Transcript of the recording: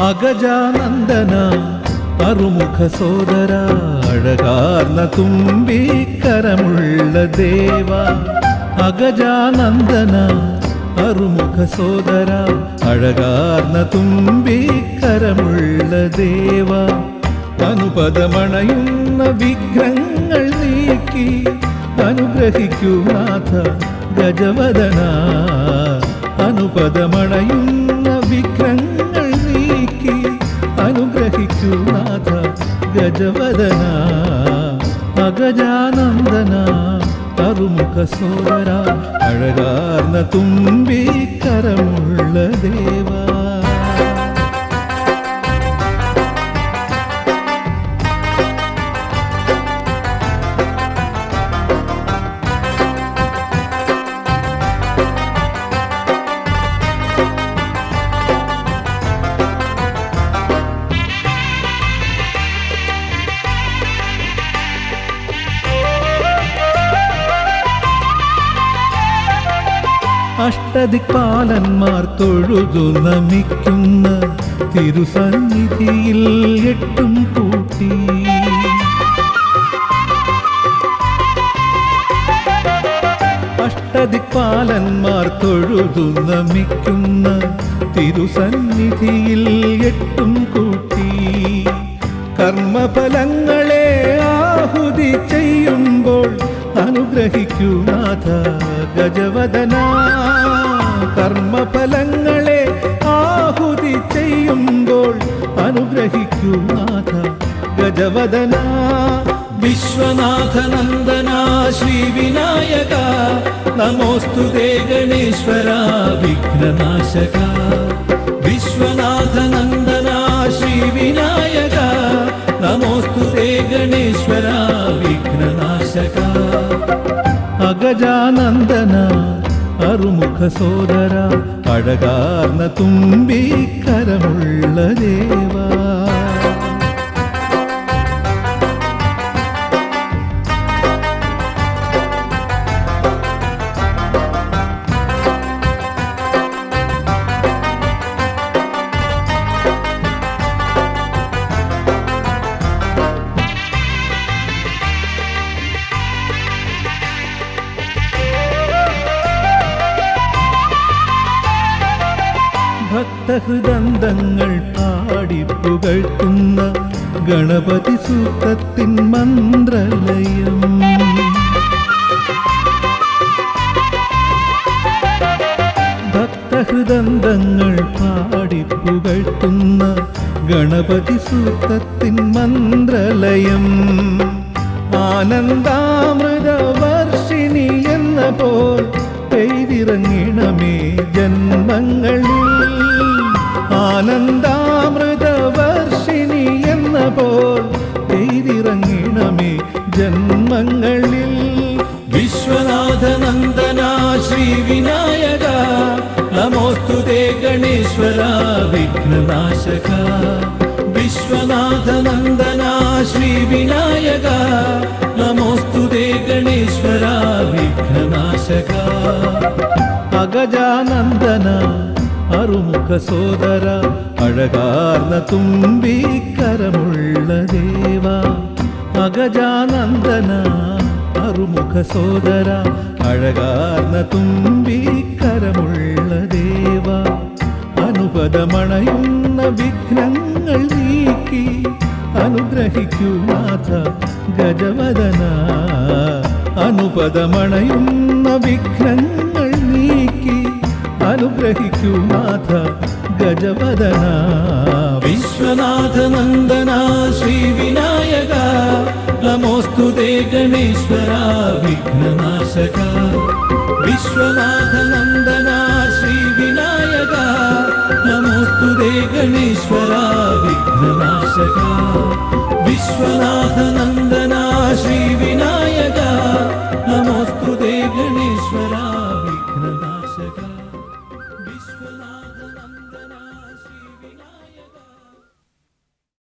അഗജാനന്ദന അറുമുഖ സോദര അഴകാർന്ന തുമ്പിക്കരമുള്ള ദേവ അഗജാനന്ദന അറുമുഖ സോദര അഴകാർന്ന തുമ്പിക്കരമുള്ള ദേവ അനുപദമണയുന്ന വിഘ്നങ്ങൾ നീക്കി അനുഗ്രഹിക്കൂ നാഥ ഗജവദന അനുപദമണയുന്ന വിഘ്നങ്ങൾ നീക്കി അനുഗ്രഹിക്കൂ നാഥ ഗജവദന അഗജാനന്ദന അറുമുഖ സോദര അഴകാർന്ന തുമ്പിക്കരമുള്ള ദേവ അഷ്ടദിക്പാലന്മാർ തൊഴുതു നമിക്കുന്ന തിരുസന്നിധിയിൽ എട്ടും കൂട്ടി അഷ്ടദിക്പാലന്മാർ തൊഴുതു നമിക്കുന്ന തിരുസന്നിധിയിൽ എട്ടും കൂട്ടി കർമ്മഫലങ്ങളെ ആഹുതി ചെയ്യുമ്പോൾ അനുഗ്രഹിക്കൂ നാഥ ഗജവദന കർമ്മഫലങ്ങളെ ആഹുതി ചെയ്യുമ്പോൾ അനുഗ്രഹിക്കൂ നാഥ ഗജവദന വിശ്വനാഥനന്ദന ശ്രീ വിനായക നമോസ്തുതേ ഗണേശ്വര വിഘ്നനാശക വിശ്വനാഥനന്ദന ശ്രീ വിനായക നമോസ്തുതേ ഗണേശ്വര വിഘ്നനാശക അഗജാനന്ദന അറുമുഖ സോദര അഴകാർന്ന തുമ്പിക്കരമുള്ള ദേവ ഭക്തഹൃദന്തങ്ങൾ പാടിപ്പുകഴ്ത്തുന്ന ഗണപതി സൂക്തത്തിൻ മന്ത്രലയം ഭക്തഹൃദന്തങ്ങൾ പാടിപ്പുകഴ്ത്തുന്ന ഗണപതി സൂക്തത്തിൻ മന്ത്രലയം ആനന്ദാമൃതവർഷിണി എന്ന പോൽ പെയ്തിറങ്ങിണമേ ജന്മങ്ങളിൽ ആനന്ദാമൃതവർഷിണി എന്ന പോൽ പെയ്തിറങ്ങിണമേ ജന്മങ്ങളിൽ വിശ്വനാഥനന്ദന ശ്രീ വിനായക നമോസ്തുതേ ഗണേശ്വര വിഘ്നനാശക വിശ്വനാഥനന്ദന ശ്രീ വിനായക നമോസ്തുതേ ഗണേശ്വര വിഘ്നനാശക അഗജാനന്ദന അറുമുഖ സോദര അഴകാർന്ന തുമ്പിക്കരമുള്ള ദേവ അഗജാനന്ദന അറുമുഖ സോദര അഴകാർന്ന തുമ്പിക്കരമുള്ള ദേവ അനുപദമണയുന്ന വിഘ്നങ്ങൾ നീക്കി അനുഗ്രഹിക്കൂ നാഥ ഗജവദന അനുപദമണയുന്ന വിഘ്നങ്ങൾ നീക്കി അനുഗ്രഹിക്കൂ നാഥ ഗജവദന വിശ്വനാഥനന്ദന ശ്രീ വിനായക നമോസ്തുതേ ഗണേശ്വര വിഘ്നനാശക വിശ്വനാഥനന്ദന ശ്രീ വിനായക നമോസ്തുതേ ഗണേശ്വര വിഘ്നനാശക വിശ്വനാഥ